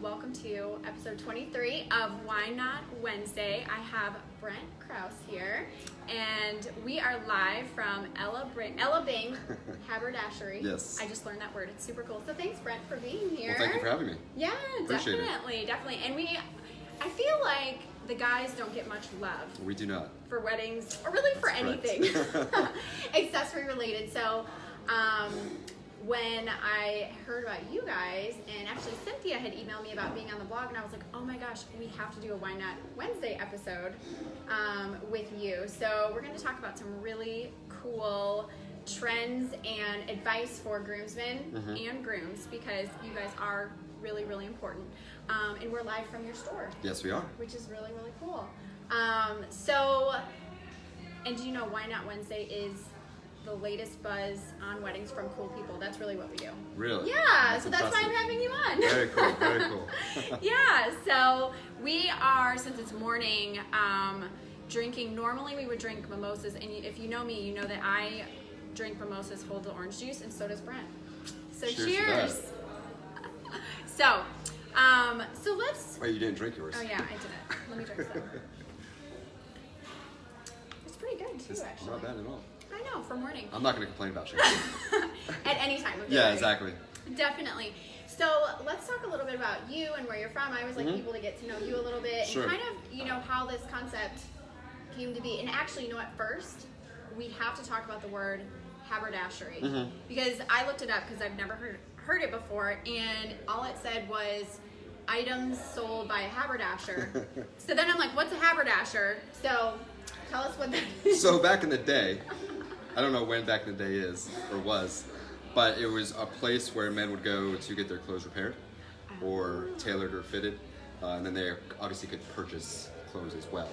Welcome to episode 23 of Why Not Wednesday. I have Brent Krause here, and we are live from Ella Bing Haberdashery. Yes. I just learned that word. It's super cool. So thanks, Brent, for being here. Well, thank you for having me. Yeah, Appreciate definitely. And I feel like the guys don't get much love. We do not. For weddings, or really for anything accessory related. So, when I heard about you guys, and actually Cynthia had emailed me about being on the blog, and I was like, oh my gosh, we have to do a Why Not Wednesday episode with you. So we're going to talk about some really cool trends and advice for groomsmen and grooms, because you guys are really, really important. And we're live from your store. Yes, we are. Which is really, really cool. And do you know Why Not Wednesday is the latest buzz on weddings from cool people? That's really what we do. Really? Yeah, so that's why I'm having you on. Very cool, very cool. Yeah, so we are, since it's morning, drinking. Normally we would drink mimosas, and if you know me, you know that I drink mimosas whole to orange juice, and so does Brent. So cheers. So let's... Wait, you didn't drink yours? Oh yeah, I didn't. Let me drink some. It's pretty good too, actually. Not bad at all. I know, for morning. I'm not going to complain about shaking. At any time of the Yeah, day. exactly. Definitely. So let's talk a little bit about you and where you're from. I always like people to get to know you a little bit, Sure. and kind of, how this concept came to be. And actually, at first, we have to talk about the word haberdashery, because I looked it up because I've never heard it before, and all it said was items sold by a haberdasher. So then I'm like, what's a haberdasher? So tell us what that is. So back in the day, I don't know when back in the day is or was, but it was a place where men would go to get their clothes repaired or tailored or fitted, and then they obviously could purchase clothes as well.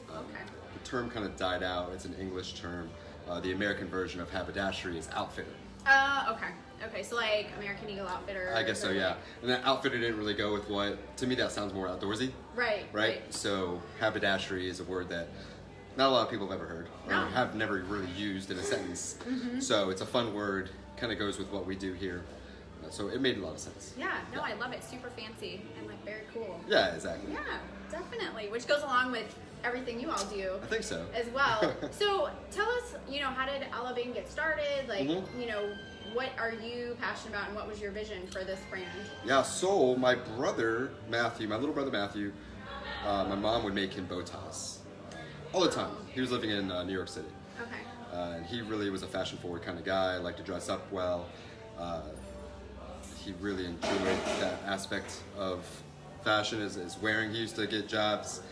Okay. The term kind of died out. It's an English term. The American version of haberdashery is outfitter. Okay, so like American Eagle Outfitter. I guess so, yeah. And that outfitter didn't really go with what, to me that sounds more outdoorsy. Right. So haberdashery is a word that not a lot of people have ever heard, or have never really used in a sentence. So it's a fun word, kind of goes with what we do here. So it made a lot of sense. Yeah, I love it. Super fancy and like very cool. Yeah, exactly. Yeah, definitely. Which goes along with everything you all do. I think so. As well. So tell us, how did Ella Bing get started? Like, what are you passionate about, and what was your vision for this brand? Yeah, so my brother Matthew, my little brother Matthew, my mom would make him bow ties all the time. He was living in New York City. Okay. And he really was a fashion forward kind of guy, liked to dress up well. He really enjoyed that aspect of fashion is wearing. He used to get jobs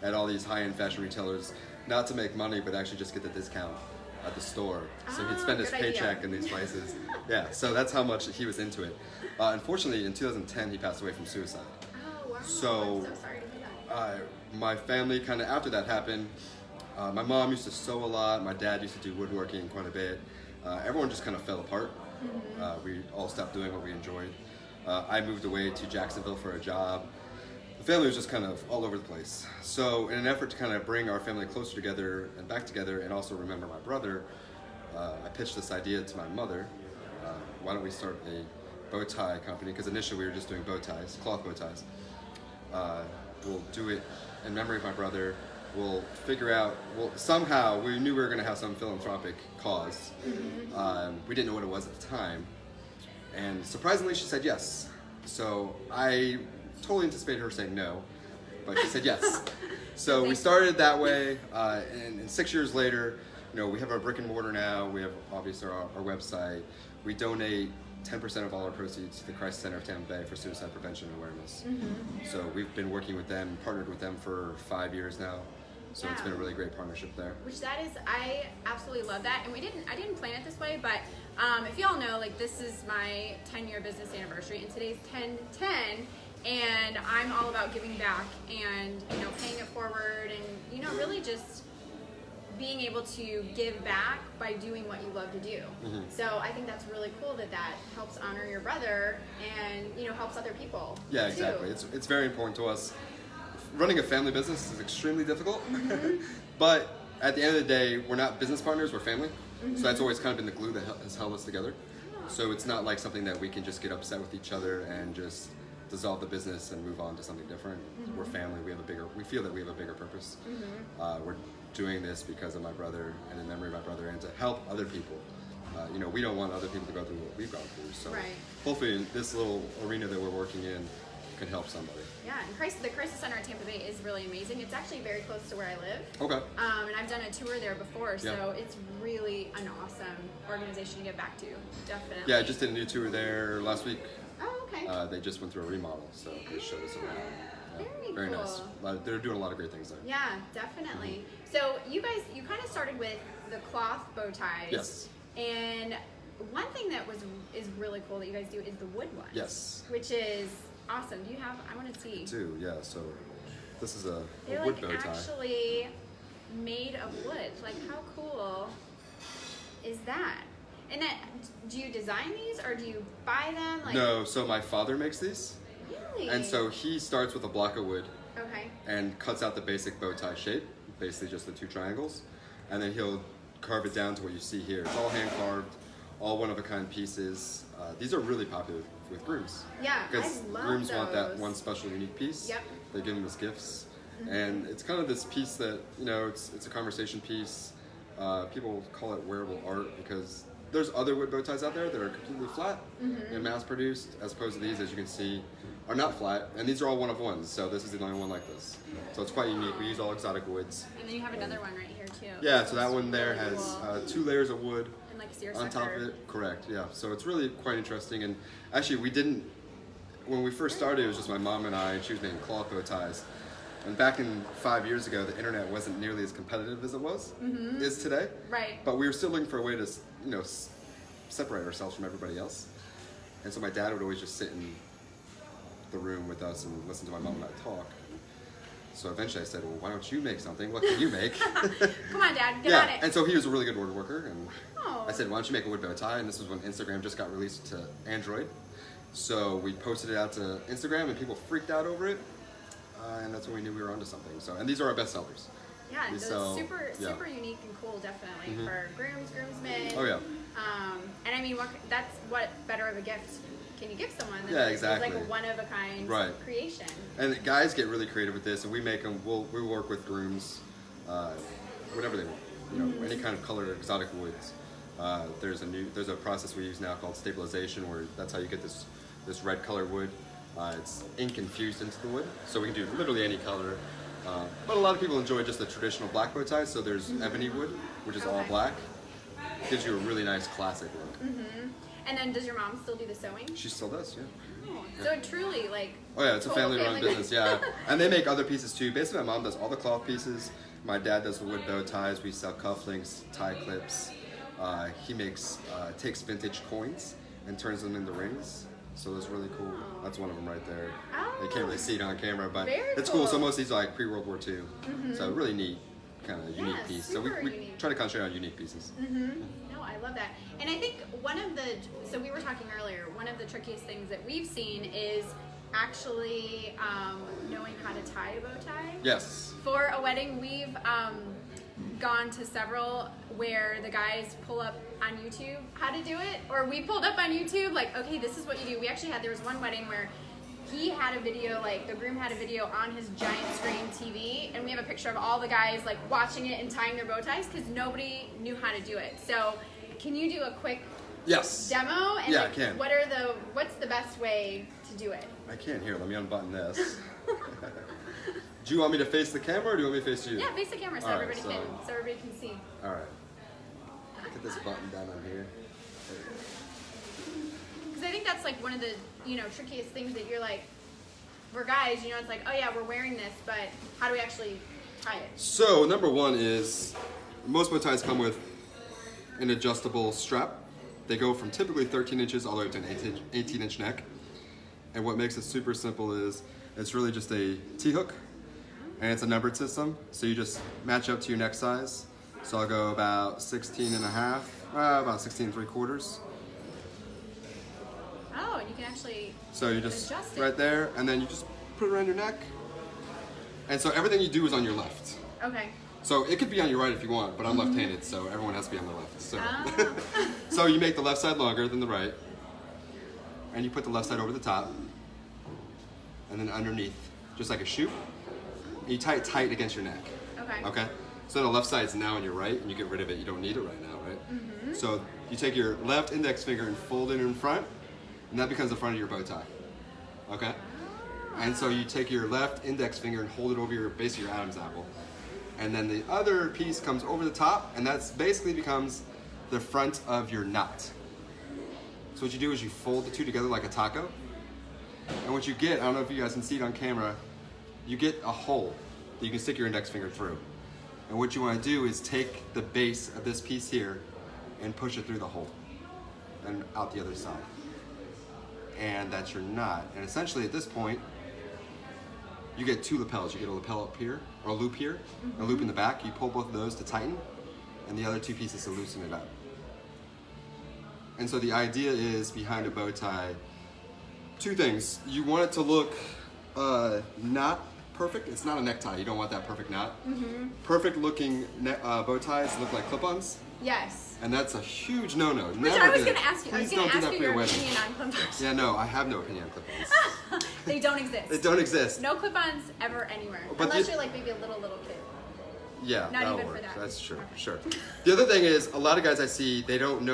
at all these high-end fashion retailers, not to make money, but actually just get the discount at the store. So he'd spend his paycheck in these places. Yeah, so that's how much he was into it. Unfortunately, in 2010, he passed away from suicide. Oh, wow. So, I'm so sorry to hear that. My family, kind of after that happened, my mom used to sew a lot, my dad used to do woodworking quite a bit. Everyone just kind of fell apart. We all stopped doing what we enjoyed. I moved away to Jacksonville for a job. The family was just kind of all over the place. So in an effort to kind of bring our family closer together and back together, and also remember my brother, I pitched this idea to my mother. Why don't we start a bow tie company? Because initially we were just doing bow ties, cloth bow ties. We'll do it in memory of my brother. We'll figure out, somehow we knew we were going to have some philanthropic cause. We didn't know what it was at the time. And surprisingly, she said yes. So I totally anticipated her saying no, but she said yes. So we started that way, and 6 years later, we have our brick and mortar now. We have obviously our website. We donate 10% of all our proceeds to the Crisis Center of Tampa Bay for suicide prevention and awareness. So we've been working with them, partnered with them for 5 years now. So it's been a really great partnership there. I absolutely love that. And I didn't plan it this way, but if y'all know, this is my 10-year business anniversary, and today's 10/10, and I'm all about giving back and, paying it forward, and, really just being able to give back by doing what you love to do. So I think that's really cool that helps honor your brother and, helps other people. Yeah, exactly. It's very important to us. Running a family business is extremely difficult, but at the end of the day, we're not business partners, we're family. So that's always kind of been the glue that has held us together. So it's not like something that we can just get upset with each other and just dissolve the business and move on to something different. We're family. We feel that we have a bigger purpose. We're doing this because of my brother and in memory of my brother, and to help other people. You know, we don't want other people to go through what we've gone through. So hopefully, in this little arena that we're working in can help somebody. Yeah, and the Crisis Center in Tampa Bay is really amazing. It's actually very close to where I live. Okay. And I've done a tour there before, so it's really an awesome organization to get back to. Definitely. Yeah, I just did a new tour there last week. Oh, okay. They just went through a remodel, so they showed us around. Very cool. Nice. They're doing a lot of great things there. Yeah, definitely. So you kind of started with the cloth bow ties. Yes. And one thing that is really cool that you guys do is the wood ones. Yes. Which is awesome. Do you have? I want to see. I do, yeah. So this is a They're wood like bow tie. actually made of wood. Like, how cool is that? And then, do you design these or do you buy them? Like, No, so my father makes these. Really? And so he starts with a block of wood Okay. and cuts out the basic bow tie shape, basically just the 2 triangles, and then he'll carve it down to what you see here. It's all hand carved, all one-of-a-kind pieces. These are really popular with grooms. Yeah, Because I love grooms those. want that one special unique piece. Yep. They give them as gifts. And it's kind of this piece that, you know, it's a conversation piece. People call it wearable art because there's other wood bow ties out there that are completely flat and mass-produced, as opposed to these, as you can see, are not flat. And these are all one-of-ones, so this is the only one like this. So it's quite unique. We use all exotic woods. And then you have another one right here too. Yeah, so that one there Really has cool. 2 layers of wood And like a on top of it. Correct, yeah. So it's really quite interesting. And actually, when we first started, it was just my mom and I, and she was making cloth bow ties. And back in 5 years ago, the internet wasn't nearly as competitive as it is today. Right. But we were still looking for a way to, you know, separate ourselves from everybody else. And so my dad would always just sit in the room with us and listen to my mom and I talk. So eventually I said, well, why don't you make something? What can you make? Come on, Dad, get on it. And so he was a really good woodworker. And Oh. I said, why don't you make a wood bow tie? And this was when Instagram just got released to Android. So we posted it out to Instagram and people freaked out over it. And that's when we knew we were onto something. So, and these are our best sellers. Yeah, We so sell- super yeah. super unique and cool, definitely for groomsmen. Oh, yeah. And I mean, that's what better of a gift can you give someone than Yeah, it's exactly. like a one of a kind Right. creation. And guys get really creative with this, and we make them. We work with grooms, whatever they want. You know, any kind of colored exotic woods. There's a process we use now called stabilization, where that's how you get this red color wood. It's ink infused into the wood, so we can do literally any color. But a lot of people enjoy just the traditional black bow ties. So there's ebony wood, which is all Okay. black. Gives you a really nice classic look. And then does your mom still do the sewing? She still does, yeah. Oh, so truly like. Oh yeah, it's a total family-run business, yeah. And they make other pieces too. Basically, my mom does all the cloth pieces. My dad does the wood bow ties. We sell cufflinks, tie clips. He takes vintage coins and turns them into rings. So it's really cool. That's one of them right there. Oh. You can't really see it on camera, but Very it's cool. So cool. most of these are like pre-World War II. So really neat, kind of unique Yeah, piece. So we super unique. try to concentrate on unique pieces. No, I love that. And I think so we were talking earlier, one of the trickiest things that we've seen is actually knowing how to tie a bow tie. Yes. For a wedding, we've gone to several where the guys pull up on YouTube how to do it, or we pulled up on YouTube, like, okay, this is what you do. We actually there was one wedding where he had a video, like the groom had a video on his giant screen TV, and we have a picture of all the guys like watching it and tying their bow ties because nobody knew how to do it. So can you do a quick Yes. demo? And Yeah, like, I can. what's the best way to do it? I can't hear. Let me unbutton this. Do you want me to face the camera or do you want me to face you? Yeah, face the camera so All right, everybody can see. All right. Get this button down on here. Because I think that's like one of the trickiest things that you're like, for guys, it's like, oh yeah, we're wearing this, but how do we actually tie it? So number one is most bow ties come with an adjustable strap. They go from typically 13 inches all the way up to an 18-inch neck. And what makes it super simple is it's really just a T-hook, and it's a numbered system. So you just match up to your neck size. So I'll go about 16 and a half, about 16 and 3/4. Oh, and you can actually So you just adjust it. right there, and then you just put it around your neck. And so everything you do is on your left. Okay. So it could be on your right if you want, but I'm left-handed, so everyone has to be on the left. So, Ah. so you make the left side longer than the right, and you put the left side over the top, and then underneath, just like a shoe. You tie it tight against your neck. Okay. Okay? So the left side is now on your right, and you get rid of it. You don't need it right now, right? Mm-hmm. So you take your left index finger and fold it in front, and that becomes the front of your bow tie. Okay? And so you take your left index finger and hold it over your base of your Adam's apple. And then the other piece comes over the top, and that's basically becomes the front of your knot. So what you do is you fold the two together like a taco. And what you get, I don't know if you guys can see it on camera, you get a hole that you can stick your index finger through. And what you want to do is take the base of this piece here and push it through the hole and out the other side. And that's your knot. And essentially at this point, you get two lapels. You get a lapel up here, or a loop here, a loop in the back. You pull both of those to tighten, and the other two pieces to loosen it up. And so the idea is behind a bow tie, two things. You want it to look not perfect. It's not a necktie. You don't want that perfect knot. Perfect looking bow ties look like clip-ons. Yes. And that's a huge no-no. Which I was going to ask you. I was going to ask you your wedding. opinion on clip-ons. Yeah, no, I have no opinion on clip-ons. They don't exist. They don't exist. No clip-ons ever anywhere. But unless you're like maybe a little kid. Yeah, Not that'll even work. for that. That's true. Okay. Sure. The other thing is, a lot of guys I see, they don't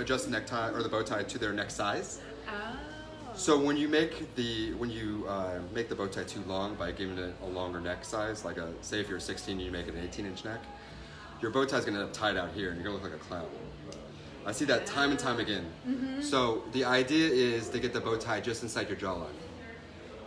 adjust the necktie or the bow tie to their neck size. Oh. So when you make the bow tie too long by giving it a longer neck size, like say if you're 16 and you make it an 18-inch neck, your bow tie's gonna end up tied out here and you're gonna look like a clown. I see that time and time again. So the idea is to get the bow tie just inside your jawline.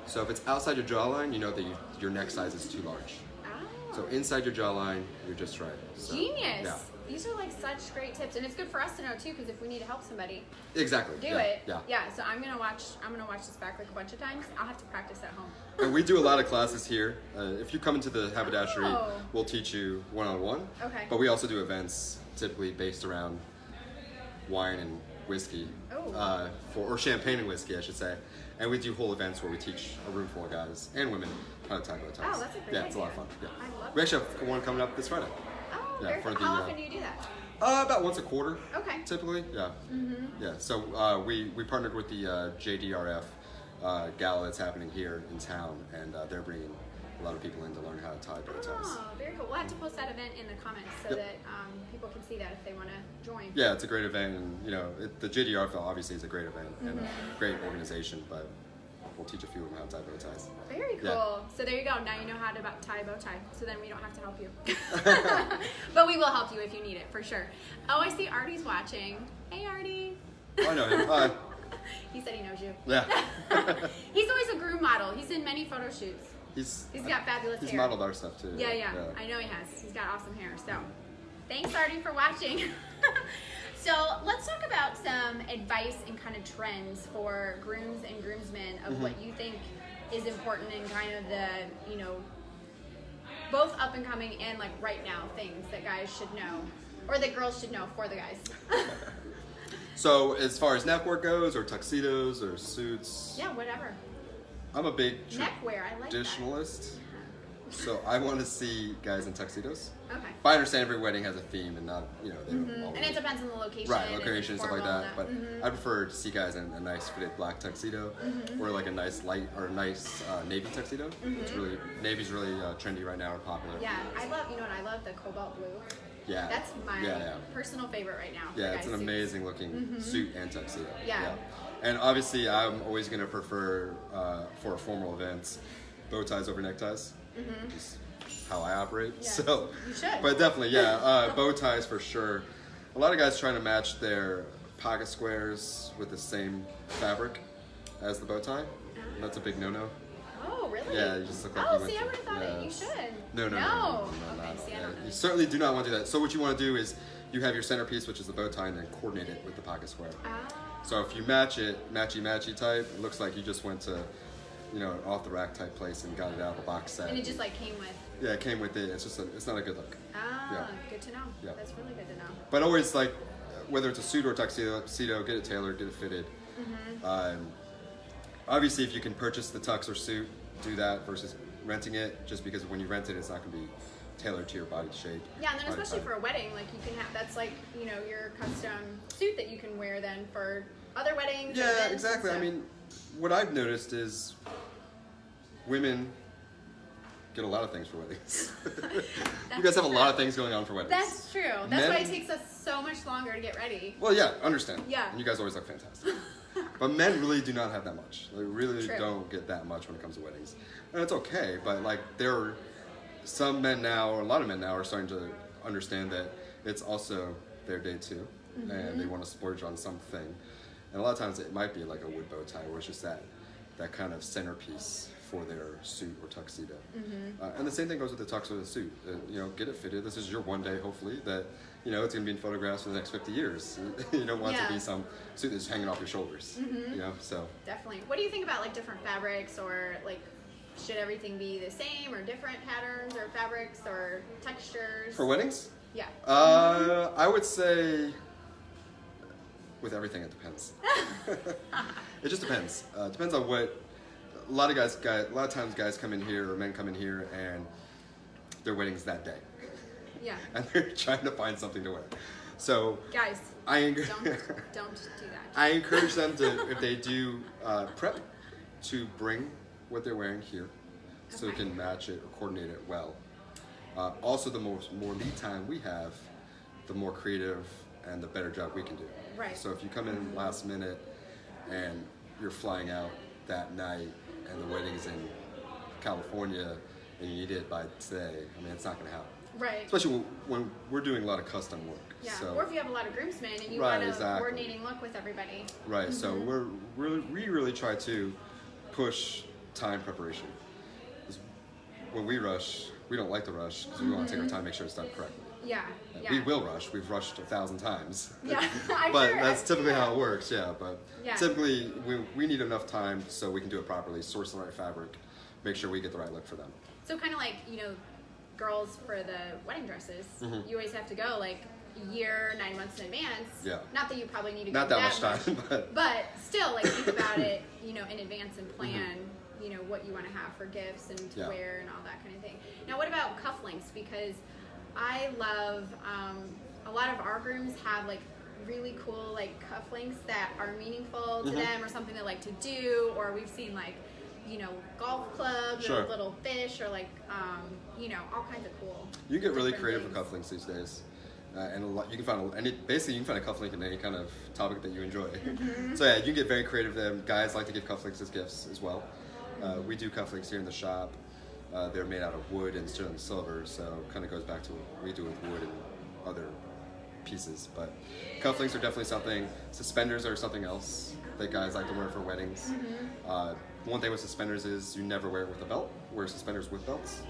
So if it's outside your jawline, you know that your neck size is too large. Oh. So inside your jawline, you're just right. So, Genius. Yeah. These are like such great tips, and it's good for us to know too, because if we need to help somebody, Exactly. do it. Yeah. Yeah. So I'm gonna watch this back like a bunch of times. I'll have to practice at home. And we do a lot of classes here. If you come into the Haberdashery, Oh. we'll teach you one-on-one. Okay. But we also do events typically based around wine and whiskey, Oh. or champagne and whiskey, I should say. And we do whole events where we teach a room full of guys and women how to tie bow ties. Oh, that's a great Yeah, it's a lot of idea. fun. Yeah. I love We actually have one coming up this Friday. Oh, Yeah, very for cool. the, How often do you do that? About once a quarter. Okay. Typically, yeah. Yeah. So we partnered with the JDRF gala that's happening here in town, and they're bringing a lot of people in to learn how to tie bow ties. Oh, very cool. We'll have to post that event in the comments so that people can see that if they want to join. Yeah, it's a great event, and the JDRF obviously is a great event and a great organization, but we'll teach a few of them how to tie bow ties. Very cool. Yeah. So there you go. Now you know how to tie a bow tie. So then we don't have to help you. But we will help you if you need it, for sure. Oh, I see Artie's watching. Hey, Artie. I know him. Hi. He said he knows you. Yeah. He's always a groom model. He's in many photo shoots. He's got fabulous hair. He's modeled our stuff too. Yeah. I know he has. He's got awesome hair. So thanks, Artie, for watching. So let's talk about some advice and kind of trends for grooms and groomsmen of what you think is important in kind of the, both up and coming and like right now things that guys should know or that girls should know for the guys. So as far as neckwear goes, or tuxedos, or suits, Yeah, whatever. I'm a big Neckwear, I like that. traditionalist. So I want to see guys in tuxedos. Okay. But I understand every wedding has a theme, and not they don't all And it depends on the location. right and location stuff like formal that. But I prefer to see guys in a nice fitted black tuxedo, or like a nice light or a nice navy tuxedo. It's really navy's really trendy right now, or popular. Yeah, I love. You know what? I love the cobalt blue. Yeah. That's my Yeah. personal favorite right now. Yeah, for it's guys' an suits. amazing looking suit and tuxedo. Yeah. And obviously, I'm always going to prefer for formal events bow ties over neckties. Just how I operate. Yeah, So, you should. but definitely, bow ties for sure. A lot of guys trying to match their pocket squares with the same fabric as the bow tie. That's a big no-no. Oh, really? Yeah, you just look like Oh, you went see, I to- would have thought it. You should. No. Okay, not. see, I don't know. You certainly do not want to do that. So what you want to do is you have your centerpiece, which is the bow tie, and then coordinate it with the pocket square. Ah. So if you match it, matchy type, it looks like you just went to, an off the rack type place and got it out of the box set. And it just like came with. Yeah, it came with it. It's just it's not a good look. Ah, Yeah. good to know. Yeah. That's really good to know. But always like, whether it's a suit or tuxedo, get it tailored, get it fitted. Obviously, if you can purchase the tux or suit, do that versus renting it. Just because when you rent it, it's not going to be tailored to your body shape. Yeah, and then body especially type. for a wedding, like you can have that's like your custom suit that you can wear then for other weddings. or Yeah, events and exactly. I stuff. mean, what I've noticed is women get a lot of things for weddings. You guys have a lot of things going on for weddings. That's true. That's why it takes us so much longer to get ready. Well, yeah, understand. Yeah. And you guys always look fantastic. But men really do not have that much. They really True. don't get that much when it comes to weddings. And it's okay, but like there are some men now, or a lot of men now, are starting to understand that it's also their day too. And they want to splurge on something. And a lot of times it might be like a wood bow tie, where it's just that kind of centerpiece for their suit or tuxedo. And the same thing goes with the tux or the suit. You know, get it fitted. This is your one day, hopefully, that, you know, it's going to be in photographs for the next 50 years. You don't want it to be some suit that's hanging off your shoulders, you know, so. Definitely. What do you think about like different fabrics, or like should everything be the same, or different patterns or fabrics or textures? For weddings? Yeah. I would say with everything it depends. It just depends. Depends on what. A lot of times guys come in here, or men come in here, and their wedding's that day. Yeah. And they're trying to find something to wear. So guys, don't do that. I encourage them to, if they do prep, to bring what they're wearing here, so they can match it or coordinate it well. Also, the more lead time we have, the more creative and the better job we can do. Right. So if you come in last minute and you're flying out that night, and the wedding's in California, and you need it by today, I mean, it's not going to happen. Right. Especially when we're doing a lot of custom work. Yeah. So, or if you have a lot of groomsmen and you want a coordinating look with everybody. Right. So we really try to push time preparation. When we rush, we don't like to rush because we want to take our time, make sure it's done correctly. Yeah. We will rush. We've rushed 1,000 times. Yeah. But that's typically how it works. Yeah. But yeah. typically we need enough time so we can do it properly, source the right fabric, make sure we get the right look for them. So kind of like, you know, girls for the wedding dresses, you always have to go like a year, 9 months in advance. Yeah. Not that you probably need to go Not that much time, but still, like, think about it, you know, in advance and plan, you know, what you want to have for gifts and to wear and all that kind of thing. Now, what about cufflinks? Because I love, a lot of our grooms have like really cool like cufflinks that are meaningful to them, or something they like to do, or we've seen like, you know, golf clubs or little fish, or like, you know, all kinds of cool. You get really creative with cufflinks these days, and a lot, you can find basically you can find a cufflink in any kind of topic that you enjoy. So yeah, you can get very creative with them. Guys like to give cufflinks as gifts as well. We do cufflinks here in the shop. They're made out of wood and sterling silver, so kind of goes back to what we do with wood and other pieces. But cufflinks are definitely something. Suspenders are something else that guys like to wear for weddings. One thing with suspenders is you never wear it with a belt. Wear suspenders with belts.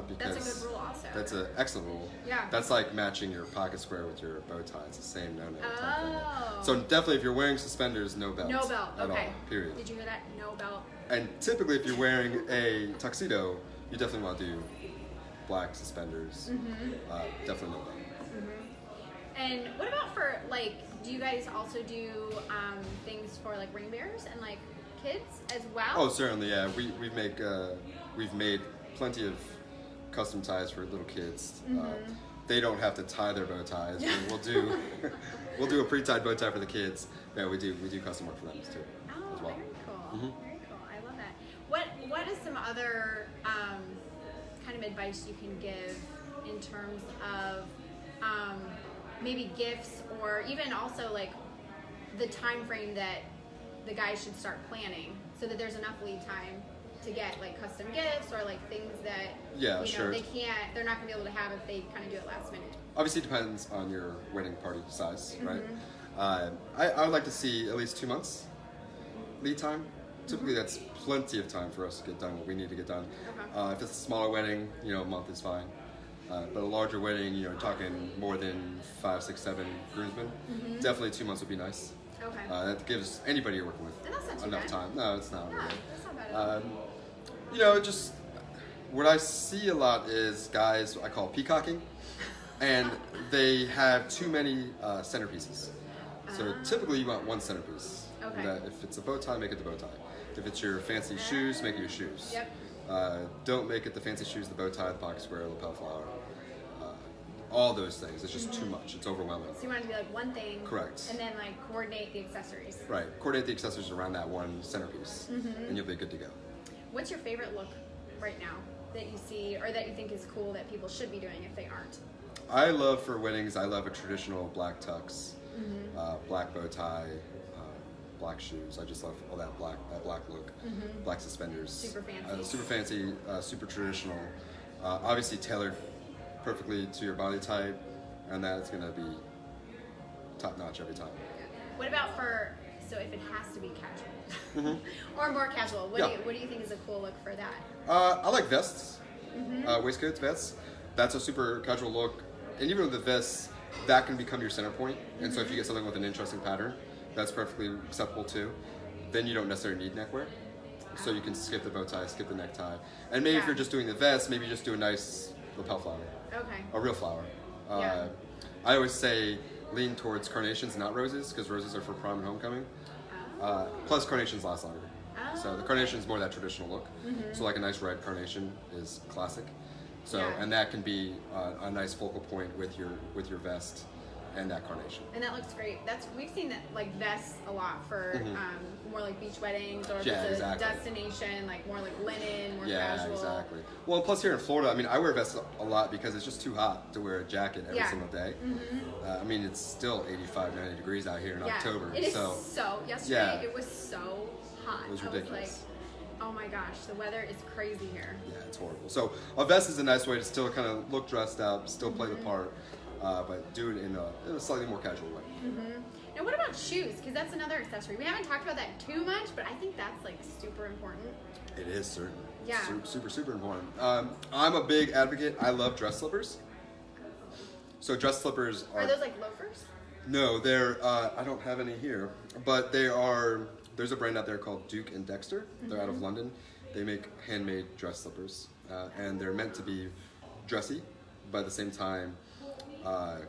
Because that's a good rule also. That's an excellent rule. Yeah. That's like matching your pocket square with your bow tie. It's the same no-no type thing. So definitely if you're wearing suspenders, no belt. No belt, at all, period. Did you hear that? No belt. And typically if you're wearing a tuxedo, you definitely want to do black suspenders. Definitely no belt. And what about for, like, do you guys also do things for like ring bearers and like kids as well? Oh, certainly, yeah. We've made plenty of custom ties for little kids. They don't have to tie their bow ties. We'll do a pre-tied bow tie for the kids. Yeah, we do custom work for them too. Oh, as well. Very cool. Very cool. I love that. What is some other kind of advice you can give in terms of maybe gifts, or even also like the time frame that the guys should start planning, so that there's enough lead time to get like custom gifts, or like things that you know, they're not gonna be able to have if they kind of do it last minute? Obviously, it depends on your wedding party size, right? I would like to see at least 2 months lead time. Typically, that's plenty of time for us to get done what we need to get done. If it's a smaller wedding, you know, a month is fine. But a larger wedding, you know, talking more than 5, 6, 7 groomsmen, definitely 2 months would be nice. Okay. That gives anybody you're working with enough time. No, it's not really. That's not bad at all. You know, just what I see a lot is guys I call peacocking, and they have too many centerpieces. So typically you want one centerpiece. Okay. That if it's a bow tie, make it the bow tie. If it's your fancy shoes, make it your shoes. Yep. Don't make it the fancy shoes, the bow tie, the pocket square, the lapel flower. All those things. It's just too much. It's overwhelming. So you want it to be like one thing. Correct. And then like coordinate the accessories. Right. Coordinate the accessories around that one centerpiece, and you'll be good to go. What's your favorite look right now that you see or that you think is cool that people should be doing if they aren't? I love for weddings, I love a traditional black tux, black bow tie, black shoes. I just love all that black look, black suspenders. Super fancy. Super fancy, super traditional. Obviously tailored perfectly to your body type, and that's gonna be top notch every time. What about so if it has to be casual or more casual, what do you think is a cool look for that? I like vests, waistcoats, vests. That's a super casual look. And even with the vests, that can become your center point. And so if you get something with an interesting pattern, that's perfectly acceptable too. Then you don't necessarily need neckwear. So you can skip the bow tie, skip the necktie. And maybe if you're just doing the vest, maybe just do a nice lapel flower. Okay. A real flower. I always say lean towards carnations, not roses, because roses are for prom and homecoming. Plus carnations last longer. So the carnation is more that traditional look. So like a nice red carnation is classic. So and that can be a nice focal point with your vest and that carnation. And that looks great. We've seen that like vests a lot for more like beach weddings or if it's a destination, like more like linen, more casual. Yeah, exactly. Well, and plus here in Florida, I mean, I wear vests a lot because it's just too hot to wear a jacket every single day. I mean, it's still 85, 90 degrees out here in October. It is yesterday it was so hot. It was ridiculous. Oh my gosh, the weather is crazy here. Yeah, it's horrible. So a vest is a nice way to still kind of look dressed up, still play the part, but do it in a slightly more casual way. Now what about shoes? Because that's another accessory. We haven't talked about that too much, but I think that's like super important. It is certainly. Yeah. Super important. I'm a big advocate. I love dress slippers. So dress slippers are those like loafers? No, they're, I don't have any here, but they are, there's a brand out there called Duke and Dexter. They're out of London. They make handmade dress slippers, and they're meant to be dressy, but at the same time, a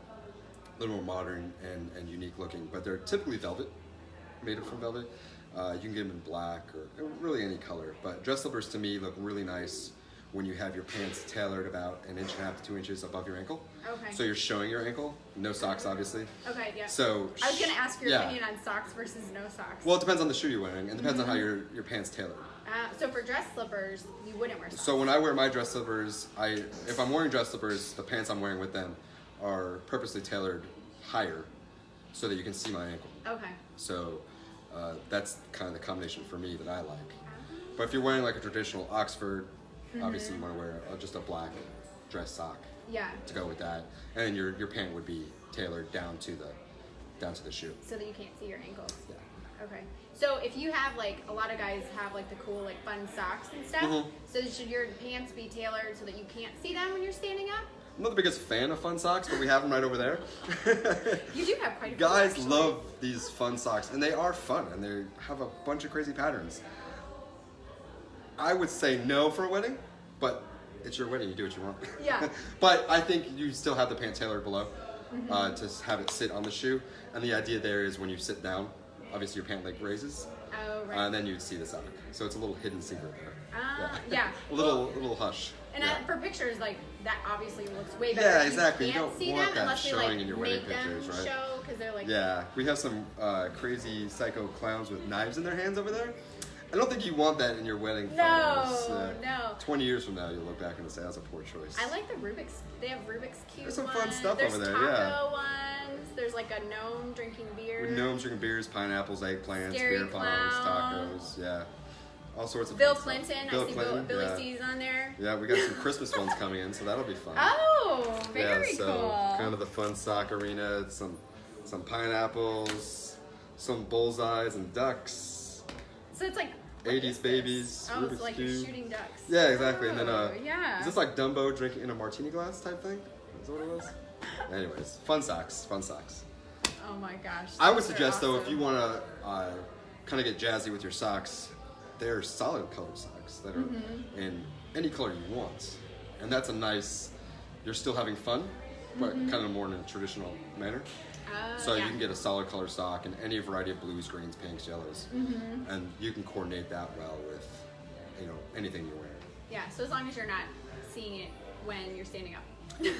little more modern and unique looking. But they're typically velvet, made from velvet. You can get them in black or really any color. But dress slippers to me look really nice when you have your pants tailored about 1.5 to 2 inches above your ankle. Okay. So you're showing your ankle, no socks obviously. Okay, yeah. So I was gonna ask your opinion on socks versus no socks. Well, it depends on the shoe you're wearing, and depends on how your pants tailored. So for dress slippers, you wouldn't wear socks. So when I wear my dress slippers, if I'm wearing dress slippers, the pants I'm wearing with them are purposely tailored higher so that you can see my ankle. Okay. So that's kind of the combination for me that I like. But if you're wearing like a traditional Oxford, obviously you want to wear just a black dress sock to go with that, and then your pant would be tailored down to the shoe, so that you can't see your ankles. Yeah. Okay. So if you have like a lot of guys have like the cool like fun socks and stuff, so should your pants be tailored so that you can't see them when you're standing up? I'm not the biggest fan of fun socks, but we have them right over there. You do have quite a few. Guys love these fun socks, and they are fun, and they have a bunch of crazy patterns. I would say no for a wedding, but it's your wedding, you do what you want. Yeah. But I think you still have the pant tailored below to have it sit on the shoe, and the idea there is when you sit down, obviously your pant leg raises, and then you'd see the sock. So it's a little hidden secret there. Yeah. A little hush. And for pictures, like that obviously looks way better. Yeah, exactly. You can't see want them that showing like in your wedding pictures, right? Show because they're like. Yeah, we have some crazy psycho clowns with knives in their hands over there. I don't think you want that in your wedding photos. No. 20 years from now, you'll look back and say that's a poor choice. I like the Rubik's. They have Rubik's cube. There's some ones. fun stuff There's over there. taco ones. There's like a gnome drinking beer. With gnomes drinking beers, pineapples, eggplants, Scary beer bottles, tacos. Yeah. All sorts of Bill fun Clinton. Stuff. I see Billy C's on there. Yeah, we got some Christmas ones coming in, so that'll be fun. Oh, very so cool. Kind of the fun sock arena. Some pineapples, some bullseyes and ducks. So it's like 80s babies. Oh, Rubik's so like Cube. you're shooting ducks. Yeah, exactly. And then is this like Dumbo drinking in a martini glass type thing? Is that what it was? Anyways, fun socks. Oh my gosh. I would suggest though, if you want to kind of get jazzy with your socks, they're solid color socks that are in any color you want, and that's a nice. You're still having fun, but kind of more in a traditional manner. So you can get a solid color sock in any variety of blues, greens, pinks, yellows, and you can coordinate that well with, anything you're wearing. Yeah. So as long as you're not seeing it when you're standing up.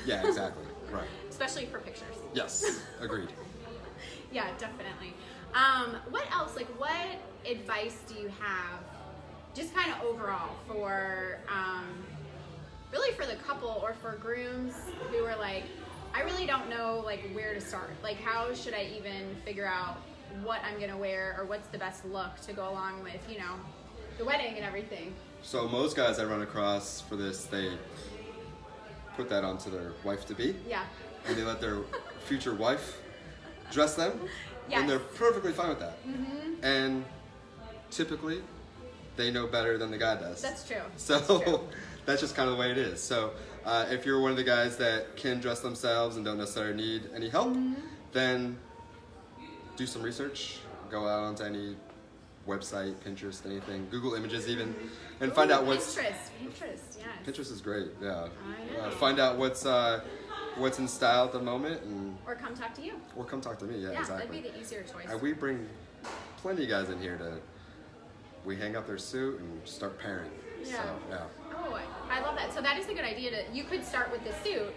Yeah, exactly. Right. Especially for pictures. Yes. Agreed. Yeah, definitely. What else? Like, what advice do you have just kind of overall for really for the couple or for grooms who are like, I really don't know like where to start. Like, how should I even figure out what I'm gonna wear or what's the best look to go along with, you know, the wedding and everything. So most guys I run across for this, they put that onto their wife-to-be. Yeah. And they let their future wife dress them. Yes. And they're perfectly fine with that. Mm-hmm. And typically, they know better than the guy does. That's true. So That's true. that's just kind of the way it is. So if you're one of the guys that can dress themselves and don't necessarily need any help, Mm-hmm. then do some research. Go out onto any website, Pinterest, anything, Google Images even, and find out what's... Pinterest, yes. Pinterest is great, yeah. I know. Find out what's in style at the moment, and Or come talk to you. or come talk to me. Yeah, Yeah, exactly. that'd be the easier choice. And we bring plenty of guys in here to. We hang up their suit and start pairing. Yeah. So, yeah. Oh, I love that. So that is a good idea. You could start with the suit,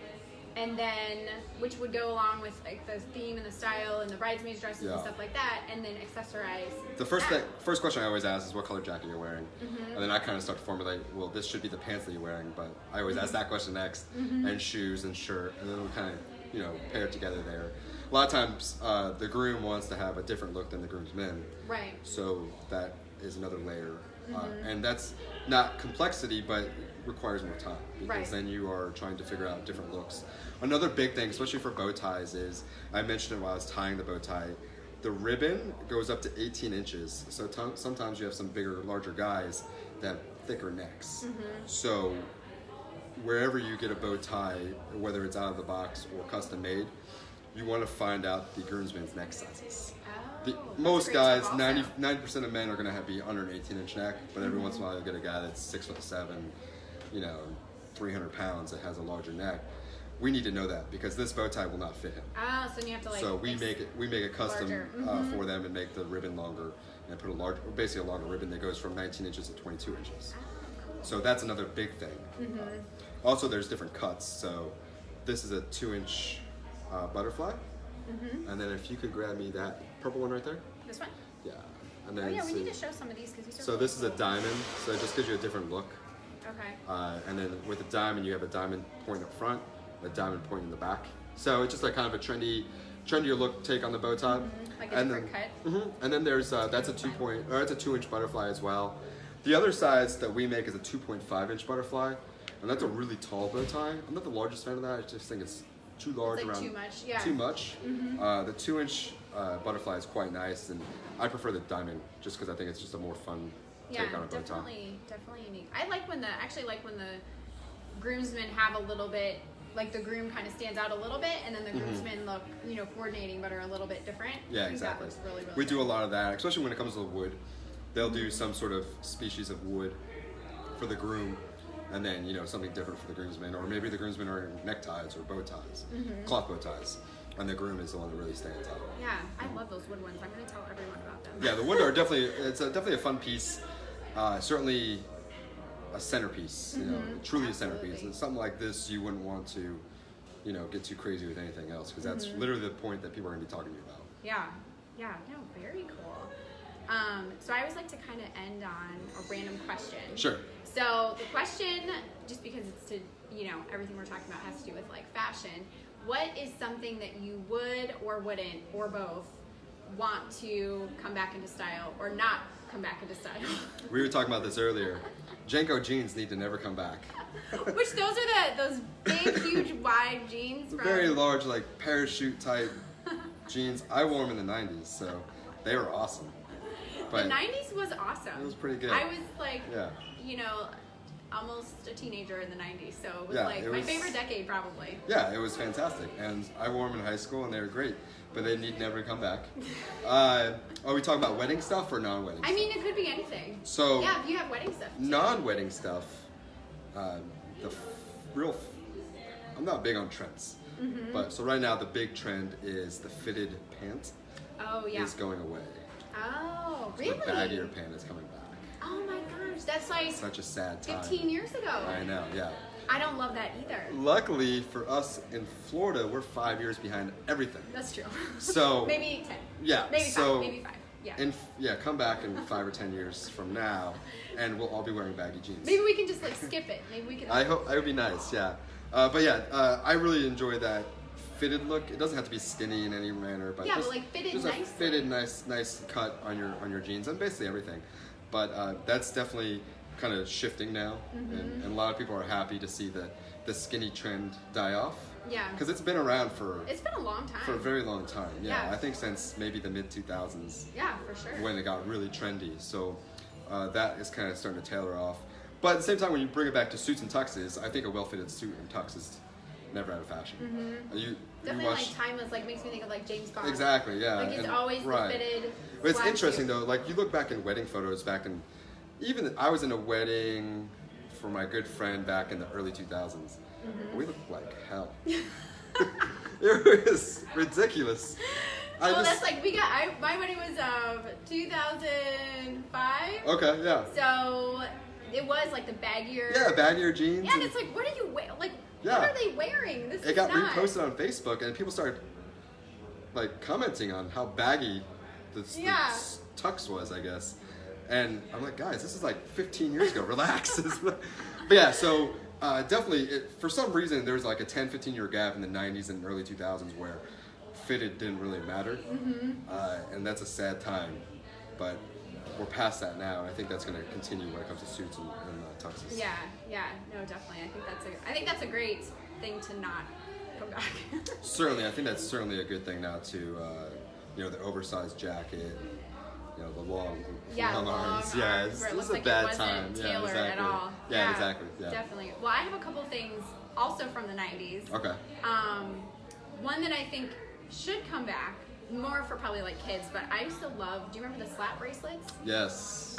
and then which would go along with like the theme and the style and the bridesmaids dresses Yeah. and stuff like that, and then accessorize. The first that. first question I always ask is what color jacket you're wearing, Mm-hmm. and then I kind of start to formulate. Well, this should be the pants that you're wearing, but I always ask that question next, Mm-hmm. and shoes and shirt, and then we kind of pair it together there. A lot of times, the groom wants to have a different look than the groomsmen, Right. so that is another layer, Mm-hmm. and that's not complexity, but requires more time because Right. then you are trying to figure out different looks. Another big thing, especially for bow ties, is I mentioned it while I was tying the bow tie. The ribbon goes up to 18 inches, so sometimes you have some bigger, larger guys that have thicker necks. Mm-hmm. So wherever you get a bow tie, whether it's out of the box or custom made, you want to find out the groomsmen's neck sizes. Oh, that's a Most great guys, tip also. 90% of men are going to be under an 18-inch neck, but every once in a while you'll get a guy that's 6'7", 300 pounds that has a larger neck. We need to know that because this bow tie will not fit him. Ah, so then you have to like. So we make it custom larger. for them and make the ribbon longer and put basically a longer ribbon that goes from 19 inches to 22 inches. So that's another big thing. Also, there's different cuts. So this is a 2-inch butterfly, and then if you could grab me that purple one right there. This one. Yeah. And then Oh yeah, we see- need to show some of these because these are. So really this is a cool. diamond, so it just gives you a different look. Okay. And then with a diamond, you have a diamond point up front, a diamond point in the back. So it's just like kind of a trendier look take on the bow tie. Like a and different then, cut. And then there's that's a 2-inch butterfly as well. The other size that we make is a 2.5-inch butterfly, and that's a really tall bow tie. I'm not the largest fan of that. I just think it's too large It's like around. too much, yeah. Too much. The 2-inch butterfly is quite nice, and I prefer the diamond just because I think it's just a more fun Yeah, take on a bow tie. definitely unique. I like when the groomsmen have a little bit, like the groom kind of stands out a little bit, and then the groomsmen look, coordinating, but are a little bit different. Yeah, I think exactly. That looks really, really We do a good. lot of that, especially when it comes to the wood. They'll do some sort of species of wood for the groom, and then something different for the groomsmen, or maybe the groomsmen are in neckties or bow ties, cloth bow ties, and the groom is the one that really stands out. Yeah, I love those wood ones. I'm going to tell everyone about them. Yeah, the wood are definitely a fun piece. Certainly a centerpiece, truly a centerpiece. Absolutely. And something like this, you wouldn't want to, get too crazy with anything else, because that's literally the point that people are going to be talking to you about. Yeah, no, very cool. So I always like to kind of end on a random question. Sure. So the question, just because it's to, everything we're talking about has to do with like fashion, what is something that you would or wouldn't, or both, want to come back into style or not come back into style? We were talking about this earlier. Janko jeans need to never come back. Which those are those big, huge, wide jeans from... Very large, like parachute type jeans. I wore them in the 90s, so they were awesome. But the 90s was awesome. It was pretty good. I was like, Yeah. almost a teenager in the 90s, so it was Yeah, like it my was- favorite decade probably. Yeah, it was fantastic. And I wore them in high school, and they were great. But they need never to come back. Are we talking about wedding stuff or non-wedding I stuff? mean, it could be anything. So, Yeah, if you have wedding stuff. too. non-wedding stuff, I'm not big on trends. But so right now, the big trend is the fitted pant Oh, yeah. is going away. Oh, So really? the baggier pant is coming back. Oh my gosh, that's like Such a sad time. 15 years ago. I know, yeah. I don't love that either. Luckily for us in Florida, we're 5 years behind everything. That's true. So maybe 10. yeah, Maybe so 5. Maybe 5. come back in 5 or 10 years from now, and we'll all be wearing baggy jeans. Maybe we can just like skip it. Maybe we can. I hope it would be nice, yeah. I really enjoy that fitted look. It doesn't have to be skinny in any manner, but but like fitted just nice. a fitted nice cut on your jeans and basically everything. But that's definitely kind of shifting now, and a lot of people are happy to see the skinny trend die off. Yeah. Because it's been around It's been a long time. for a very long time. Yeah. Yeah. I think since maybe the mid 2000s. Yeah, for sure. When it got really trendy. So that is kind of starting to tailor off. But at the same time, when you bring it back to suits and tuxes, I think a well-fitted suit and tux is never out of fashion. You Definitely watch, like timeless, like makes me think of like James Bond. Exactly, yeah. Like it's always the fitted. But it's flat interesting suit. though, like you look back in wedding photos even I was in a wedding for my good friend back in the early 2000s. We looked like hell. It was ridiculous. That's like my wedding was 2005. Okay, yeah. So it was like the baggier. Yeah, baggier jeans. Yeah, and it's like, what are you wearing? Like, Yeah. what are they wearing? This It got is not. reposted on Facebook, and people started like commenting on how baggy the tux was, I guess. And I'm like, guys, this is like 15 years ago. Relax. But yeah, so definitely, for some reason, there was like a 10, 15-year gap in the 90s and early 2000s where fitted didn't really matter, and that's a sad time. But we're past that now, and I think that's going to continue when it comes to suits and tuxes. Yeah, no, definitely. I think that's a great thing to not come back. Certainly, I think that's certainly a good thing now too. The oversized jacket, the long arms. Yeah, where it this looks is a like bad it wasn't time. tailored exactly. at all. Yeah, exactly. Yeah. Definitely. Well, I have a couple things also from the 90s. Okay. One that I think should come back, more for probably like kids, but I used to love, do you remember the slap bracelets? Yes.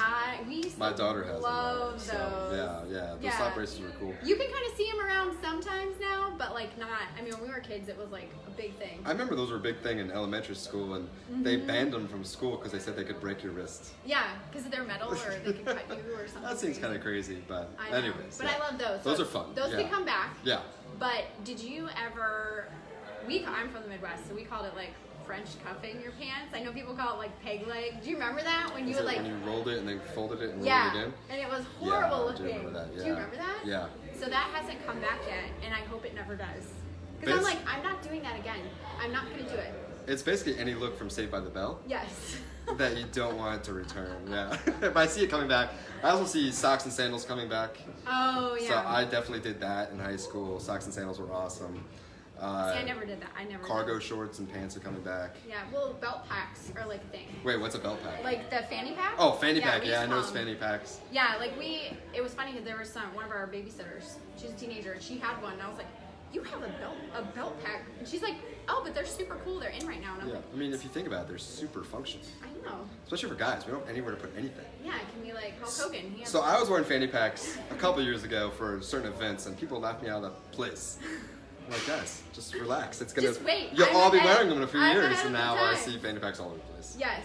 We used to My daughter has love them. those. Yeah. Those slap bracelets were cool. You can kind of see them around sometimes now, but like not, I mean, when we were kids, it was like a big thing. I remember those were a big thing in elementary school, and they banned them from school because they said they could break your wrist. Yeah, because they're metal or they could cut you or something. That seems kind of crazy, but I know. anyways. But I love those. Those are fun. Those could come back. Yeah. But did you ever, I'm from the Midwest, so we called it like French cuffing your pants. I know people call it like peg leg. Do you remember that? When you would like... When you rolled it and then folded it and rolled it again? And it was horrible I looking. do remember that, yeah. Do you remember that? Yeah. So that hasn't come back yet, and I hope it never does. Because I'm like, I'm not doing that again. I'm not going to do it. It's basically any look from Saved by the Bell. Yes. That you don't want it to return, yeah. But I see it coming back. I also see socks and sandals coming back. Oh, yeah. So I definitely did that in high school. Socks and sandals were awesome. See, I never did that. Cargo shorts and pants are coming back. Yeah, well, belt packs are like a thing. Wait, what's a belt pack? Like the fanny pack? Oh, fanny pack. we Yeah, I used know to it's call 'em. fanny packs. Yeah, like it was funny because there was one of our babysitters, she's a teenager, and she had one, and I was like, you have a belt pack? And she's like, oh, but they're super cool, they're in right now. And I'm Yeah, like, I mean, if you think about it, they're super functional. I know. Especially for guys, we don't have anywhere to put anything. Yeah, it can be like Hulk Hogan. He has So I was wearing fanny packs a couple years ago for certain events, and people laughed me out of the place. I'm like, guys, just relax. It's gonna. Just wait. You'll I'm all be ahead. wearing them in a few I'm years, ahead and of the now I time. see fanny packs all over the place. Yes.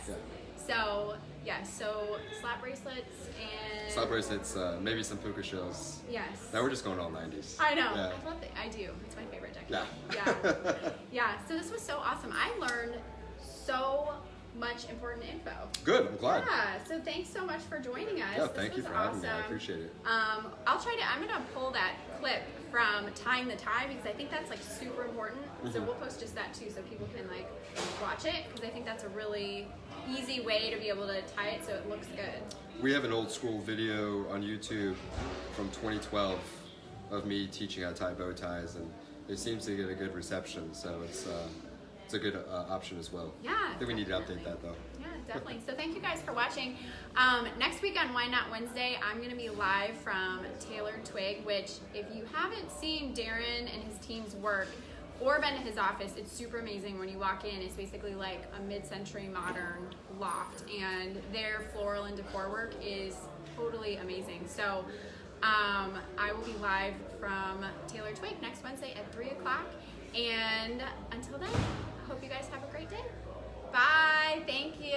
Yeah. So slap bracelets and... Slap bracelets, maybe some puka shells. Yes. Now we're just going all 90s. I know. Yeah. I love it. I do. It's my favorite decade. Yeah. Yeah. So this was so awesome. I learned so much important info. Good. I'm glad. Yeah. So thanks so much for joining us. Yeah. This Thank you was for having me. I awesome. appreciate it. I'm gonna pull that clip from Tying the Tie because I think that's like super important. So we'll post just that too, so people can like watch it because I think that's a really easy way to be able to tie it so it looks good. We have an old school video on YouTube from 2012 of me teaching how to tie bow ties, and it seems to get a good reception. So it's a good option as well. Yeah. I think we need to update definitely. that though. Yeah, definitely. So thank you guys for watching. Next week on Why Not Wednesday, I'm going to be live from Tailored Twig, which if you haven't seen Darren and his team's work or been to his office, it's super amazing. When you walk in, it's basically like a mid-century modern loft, and their floral and decor work is totally amazing. So I will be live from Tailored Twig next Wednesday at 3 o'clock. And until then, I hope you guys have a great day. Bye. Thank you.